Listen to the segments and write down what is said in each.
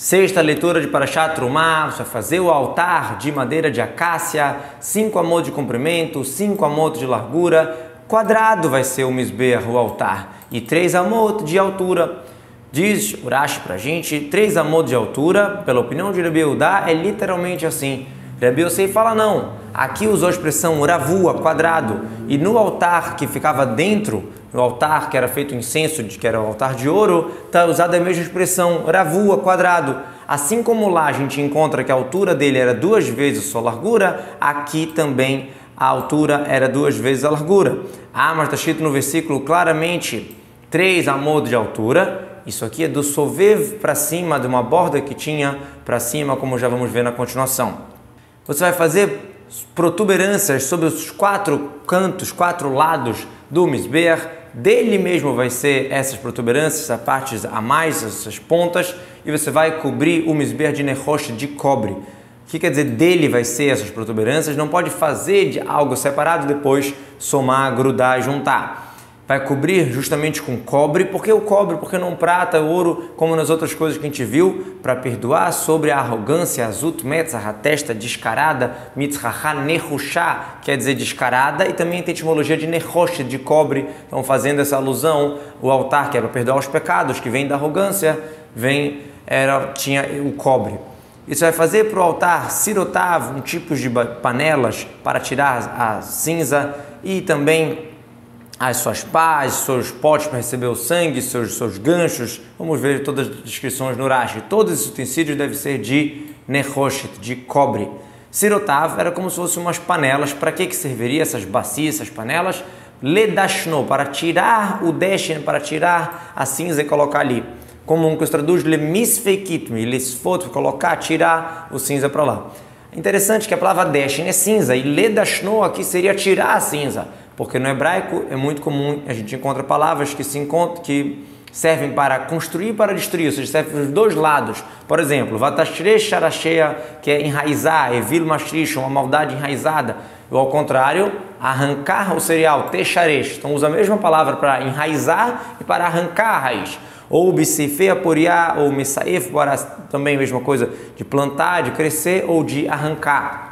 Sexta leitura de Parashat Trumá, você vai fazer o altar de madeira de acácia, 5 amot de comprimento, 5 amot de largura, quadrado vai ser o misber, o altar, e 3 amot de altura. Diz Urashi pra gente, 3 amot de altura, pela opinião de Rabi Yehuda, é literalmente assim. Rabi Yosei fala não, aqui usou a expressão ravua, quadrado, e no altar que ficava dentro, no altar que era feito incenso, que era o altar de ouro, está usada a mesma expressão, ravua, quadrado. Assim como lá a gente encontra que a altura dele era 2 vezes a sua largura, aqui também a altura era 2 vezes a largura. Mas está escrito no versículo claramente 3 amot de altura. Isso aqui é do sovev para cima, de uma borda que tinha para cima, como já vamos ver na continuação. Você vai fazer protuberâncias sobre os 4 cantos, 4 lados do misber. Dele mesmo vai ser essas protuberâncias, a partes a mais, essas pontas, e você vai cobrir o misber de nechosh, de cobre. O que quer dizer dele vai ser essas protuberâncias? Não pode fazer de algo separado e depois somar, grudar e juntar. Vai cobrir justamente com cobre. Por que o cobre? Porque não prata, ouro, como nas outras coisas que a gente viu, para perdoar sobre a arrogância, azut metzah, a testa descarada, mitzraha nehushá, quer dizer descarada, e também tem a etimologia de nechosh, de cobre. Então, fazendo essa alusão, o altar que é para perdoar os pecados, que vem da arrogância, tinha o cobre. Isso vai fazer para o altar sirotav, um tipo de panelas para tirar a cinza, e também as suas pás, seus potes para receber o sangue, seus ganchos. Vamos ver todas as descrições no Rashi. Todos esses utensílios devem ser de nechoshet, de cobre. Sirotav era como se fossem umas panelas. Para que serviria essas bacias, essas panelas? Ledashno, para tirar o deshen, para tirar a cinza e colocar ali. Como que se traduz lemisfeikitmi, lesfot, colocar, tirar o cinza para lá. Interessante que a palavra deshen é cinza e ledashno aqui seria tirar a cinza. Porque no hebraico é muito comum, a gente encontra palavras que servem para construir e para destruir, ou seja, servem para os dois lados. Por exemplo, vatashresh sharasheia, que é enraizar, evil mashrish, uma maldade enraizada. Ou ao contrário, arrancar o cereal, tesharesh. Então usa a mesma palavra para enraizar e para arrancar a raiz. Ou bisefe aporiá, ou mesaef, também a mesma coisa, de plantar, de crescer ou de arrancar.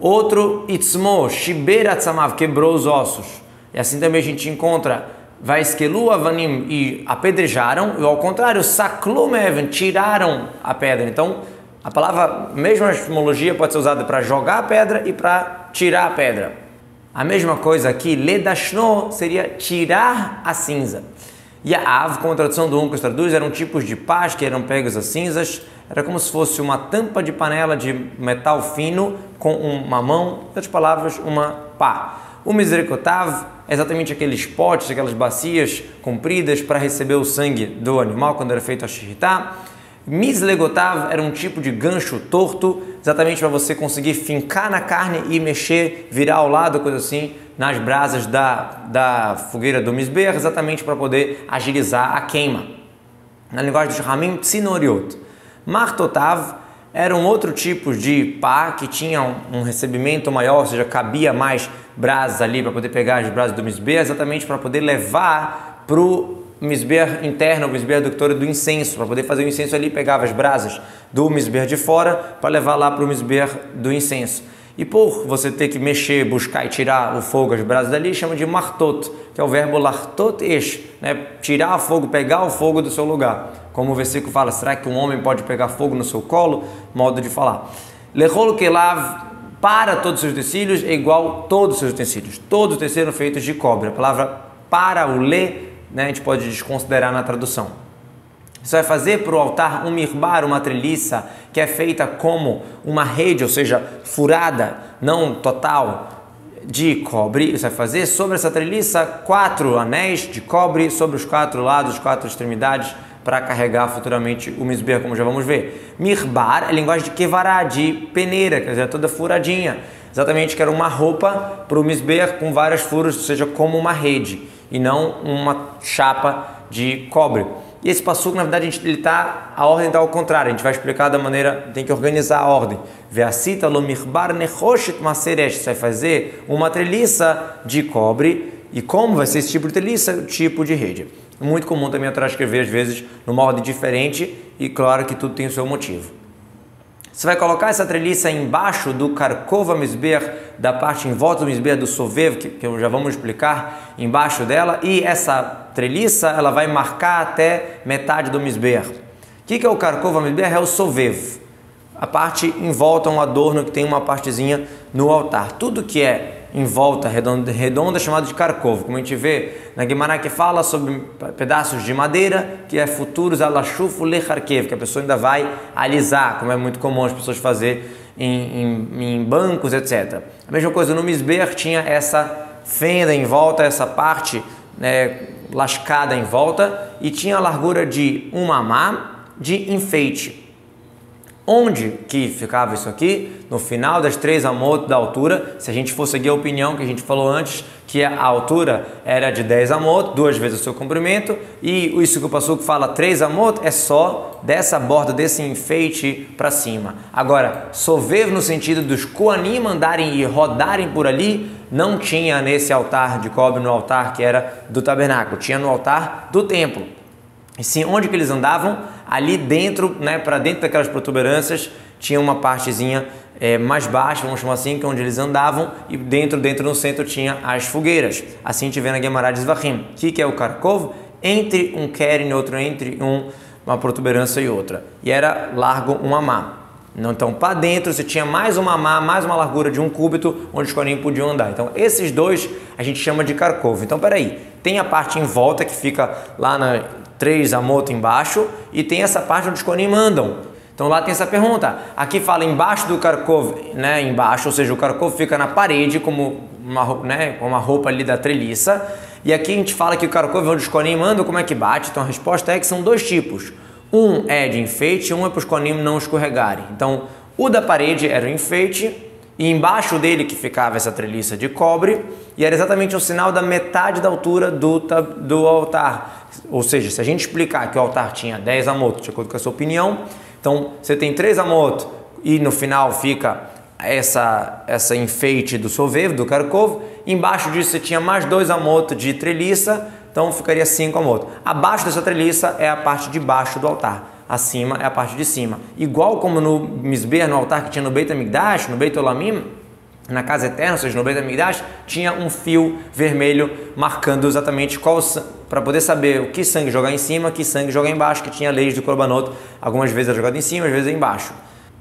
Outro, itzmo, shiber atzamav, quebrou os ossos. E assim também a gente encontra, vaiskelu avanim, e apedrejaram, e ao contrário, saklu meven, tiraram a pedra. Então, a palavra, mesma etimologia pode ser usada para jogar a pedra e para tirar a pedra. A mesma coisa aqui, ledashno, seria tirar a cinza. E a av, com a tradução do que traduz, eram tipos de pás que eram pegos as cinzas. Era como se fosse uma tampa de panela de metal fino com uma mão, em outras palavras, uma pá. O miserikotav é exatamente aqueles potes, aquelas bacias compridas para receber o sangue do animal quando era feito a shihitá. Mislegotav era um tipo de gancho torto, exatamente para você conseguir fincar na carne e mexer, virar ao lado, coisa assim, nas brasas da fogueira do misber, exatamente para poder agilizar a queima. Na linguagem dos Ramim, tsinoriot. Martotav era um outro tipo de pá que tinha um recebimento maior, ou seja, cabia mais brasas ali para poder pegar as brasas do misber, exatamente para poder levar para o misber interno, o misber do incenso, para poder fazer o incenso ali, pegava as brasas do misber de fora para levar lá para o misber do incenso. E por você ter que mexer, buscar e tirar o fogo, as brasas dali, chama de martot, que é o verbo lartot esh, né? Tirar o fogo, pegar o fogo do seu lugar. Como o versículo fala, será que um homem pode pegar fogo no seu colo? Modo de falar. Lechol kelav, para todos os seus utensílios, é igual todos os seus utensílios. Todos os utensílios são feitos de cobre. A palavra para, o le, né, a gente pode desconsiderar na tradução. Você vai fazer para o altar um mirbar, uma treliça, que é feita como uma rede, ou seja, furada, não total, de cobre. Você vai fazer sobre essa treliça 4 anéis de cobre, sobre os 4 lados, 4 extremidades, para carregar futuramente o misber, como já vamos ver. Mirbar é linguagem de kevará, de peneira, quer dizer, toda furadinha. Exatamente, que era uma roupa para o misber com vários furos, ou seja, como uma rede, e não uma chapa de cobre. E esse passuco, na verdade, a ordem está ao contrário. A gente vai explicar da maneira, tem que organizar a ordem. Ve'asita lo mirbar nechoshet maseresh. Você vai fazer uma treliça de cobre. E como vai ser esse tipo de treliça? Tipo de rede. Muito comum também a Torá escrever, às vezes, numa ordem diferente e claro que tudo tem o seu motivo. Você vai colocar essa treliça embaixo do Karkov HaMizbeach, da parte em volta do Mizbeach do Sovev, que já vamos explicar, embaixo dela, e essa treliça ela vai marcar até metade do Mizbeach. O que é o Karkov HaMizbeach? É o Sovev. A parte em volta, um adorno que tem uma partezinha no altar. Tudo que é em volta, redonda, é chamado de Karkov. Como a gente vê na Gemara que fala sobre pedaços de madeira, que é futuros alashufu lecharkev, que a pessoa ainda vai alisar, como é muito comum as pessoas fazer em bancos, etc. A mesma coisa no Mizbeach, tinha essa fenda em volta, essa parte lascada em volta, e tinha a largura de um amá de enfeite. Onde que ficava isso aqui? No final das 3 amot da altura. Se a gente for seguir a opinião que a gente falou antes, que a altura era de 10 amot, 2 vezes o seu comprimento, e isso que o Passuco fala 3 amot é só dessa borda, desse enfeite para cima. Agora, sovev no sentido dos Koanim andarem e rodarem por ali, não tinha nesse altar de cobre, no altar que era do tabernáculo, tinha no altar do templo. E sim, onde que eles andavam? Ali dentro, para dentro daquelas protuberâncias, tinha uma partezinha mais baixa, vamos chamar assim, que é onde eles andavam, e dentro no centro tinha as fogueiras. Assim a gente vê na Gemara de Zvachim. O que é o Karkov? Entre um keren e outro, entre uma protuberância e outra. E era largo um amá. Então, para dentro, você tinha mais uma amá, mais uma largura de 1 cúbito, onde os kohanim podiam andar. Então, esses dois a gente chama de Karkov. Então, peraí, tem a parte em volta que fica lá na 3 amot embaixo, e tem essa parte onde os kohanim andam. Então lá tem essa pergunta. Aqui fala embaixo do Karkov, embaixo, ou seja, o Karkov fica na parede como uma roupa ali da treliça. E aqui a gente fala que o Karkov é onde os kohanim andam, como é que bate? Então a resposta é que são 2 tipos. Um é de enfeite, um é para os kohanim não escorregarem. Então o da parede era o enfeite, e embaixo dele que ficava essa treliça de cobre, e era exatamente o sinal da metade da altura do altar. Ou seja, se a gente explicar que o altar tinha 10 amot, de acordo com a sua opinião, então você tem 3 amot e no final fica essa enfeite do Sovev, do Karkov, embaixo disso você tinha mais 2 amot de treliça, então ficaria 5 amot. Abaixo dessa treliça é a parte de baixo do altar. Acima é a parte de cima. Igual como no Mizbeach, no altar que tinha no Beit HaMikdash, no Beit Olamim, na casa eterna, ou seja, no Beit HaMikdash, tinha um fio vermelho marcando exatamente qual, para poder saber o que sangue jogar em cima, que sangue jogar embaixo, que tinha leis do Korbanot, algumas vezes era jogado em cima, às vezes embaixo.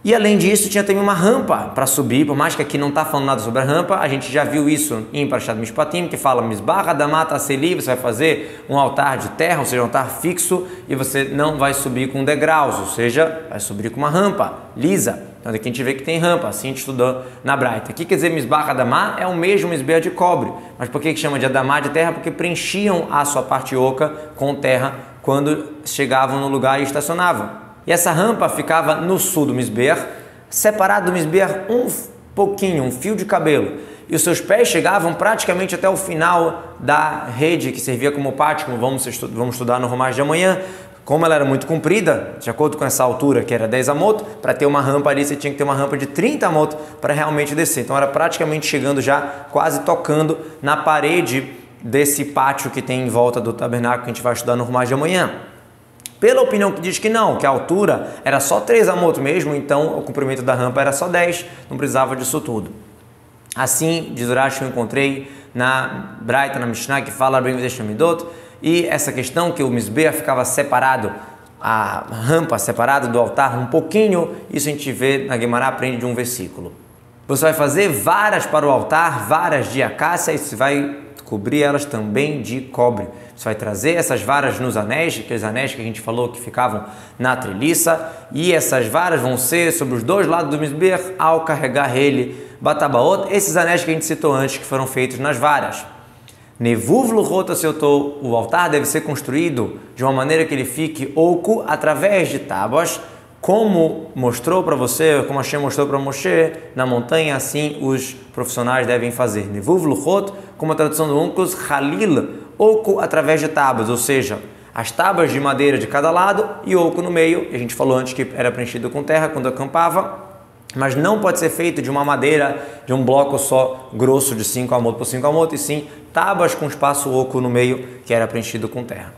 E além disso, tinha também uma rampa para subir, por mais que aqui não está falando nada sobre a rampa, a gente já viu isso em Parashat Mishpatim, que fala Mizbach Adamat Aseli, você vai fazer um altar de terra, ou seja, um altar fixo, e você não vai subir com degraus, ou seja, vai subir com uma rampa lisa. Então aqui a gente vê que tem rampa, assim a gente estudou na Braita. O que quer dizer Mizbach Adamá? É o mesmo Mizbeach de cobre, mas por que chama de Adamá de terra? Porque preenchiam a sua parte oca com terra quando chegavam no lugar e estacionavam. E essa rampa ficava no sul do Mizbeach, separado do Mizbeach um pouquinho, um fio de cabelo. E os seus pés chegavam praticamente até o final da rede que servia como pátio, como vamos estudar no Romagem de amanhã. Como ela era muito comprida, de acordo com essa altura, que era 10 amot, para ter uma rampa ali você tinha que ter uma rampa de 30 amot para realmente descer. Então era praticamente chegando já, quase tocando na parede desse pátio que tem em volta do tabernáculo que a gente vai estudar no Romagem de amanhã. Pela opinião que diz que não, que a altura era só 3 amot mesmo, então o comprimento da rampa era só 10, não precisava disso tudo. Assim, diz Urash, eu encontrei na Braita, na Mishnah, que fala bem Midot, e essa questão que o Mizbeach ficava separado, a rampa separada do altar um pouquinho, isso a gente vê na Gemara, aprende de um versículo. Você vai fazer varas para o altar, varas de acácia, e você vai cobrir elas também de cobre. Você vai trazer essas varas nos anéis, aqueles anéis que a gente falou que ficavam na treliça, e essas varas vão ser sobre os 2 lados do Mizbeach ao carregar ele, Batabaot, esses anéis que a gente citou antes, que foram feitos nas varas. Nevuv Luchot Aseoto, o altar deve ser construído de uma maneira que ele fique oco através de tábuas, como mostrou para você, como Hashem mostrou para Moshe na montanha, assim os profissionais devem fazer. Nevuv Luchot, como a tradução do Uncus, Halil, oco através de tábuas, ou seja, as tábuas de madeira de cada lado e oco no meio. A gente falou antes que era preenchido com terra quando acampava, mas não pode ser feito de uma madeira, de um bloco só grosso de 5 amot por 5 amot, e sim tábuas com espaço oco no meio que era preenchido com terra.